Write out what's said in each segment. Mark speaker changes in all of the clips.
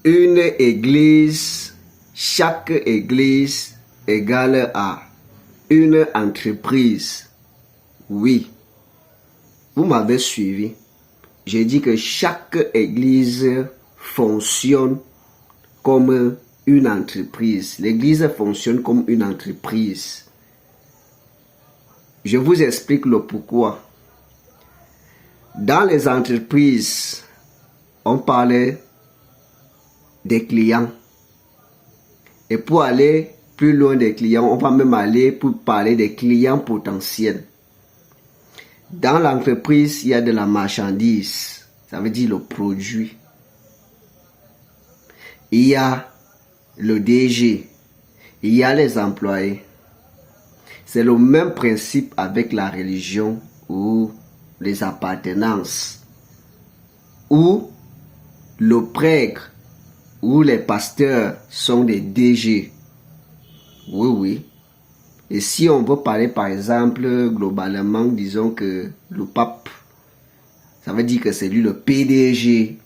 Speaker 1: Une église, chaque église égale à une entreprise. Oui, vous m'avez suivi. J'ai dit que chaque église fonctionne comme une entreprise. L'église fonctionne comme une entreprise. Je vous explique le pourquoi. Dans les entreprises, on parlait des clients. Et pour aller plus loin des clients, on va même aller pour parler des clients potentiels. Dans l'entreprise, il y a de la marchandise. Ça veut dire le produit. Il y a le DG. Il y a les employés. C'est le même principe avec la religion ou les appartenances. Où le prêtre ou les pasteurs sont des DG. Oui, oui. Et si on veut parler par exemple globalement, disons que le pape, ça veut dire que c'est lui le PDG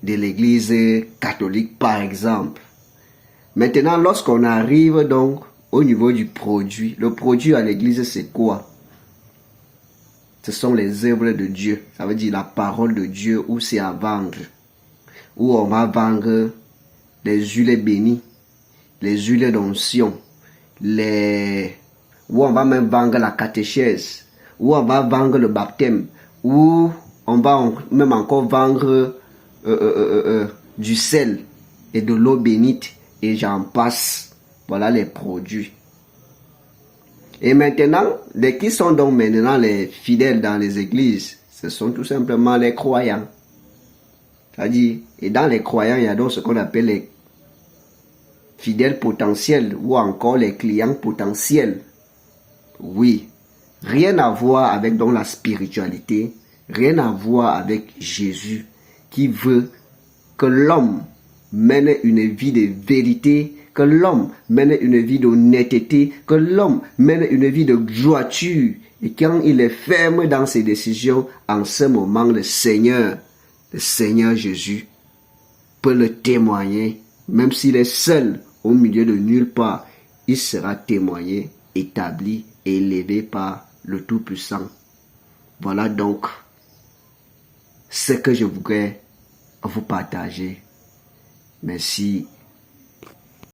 Speaker 1: de l'église catholique par exemple. Maintenant, lorsqu'on arrive donc au niveau du produit, le produit à l'église c'est quoi? Ce sont les œuvres de Dieu, ça veut dire la parole de Dieu où c'est à vendre. Où on va vendre les huiles bénies, les huiles d'onction, où on va même vendre la catéchèse, où on va vendre le baptême, où on va même encore vendre du sel et de l'eau bénite, et j'en passe. Voilà les produits. Et maintenant, qui sont donc maintenant les fidèles dans les églises? Ce sont tout simplement les croyants. C'est-à-dire, et dans les croyants, il y a donc ce qu'on appelle les fidèles potentiels ou encore les clients potentiels. Oui, rien à voir avec donc la spiritualité, rien à voir avec Jésus qui veut que l'homme mène une vie de vérité, que l'homme mène une vie d'honnêteté, que l'homme mène une vie de droiture. Et quand il est ferme dans ses décisions, en ce moment, le Seigneur Jésus peut le témoigner, même s'il est seul au milieu de nulle part, il sera témoigné, établi et élevé par le Tout-Puissant. Voilà donc ce que je voudrais vous partager. Merci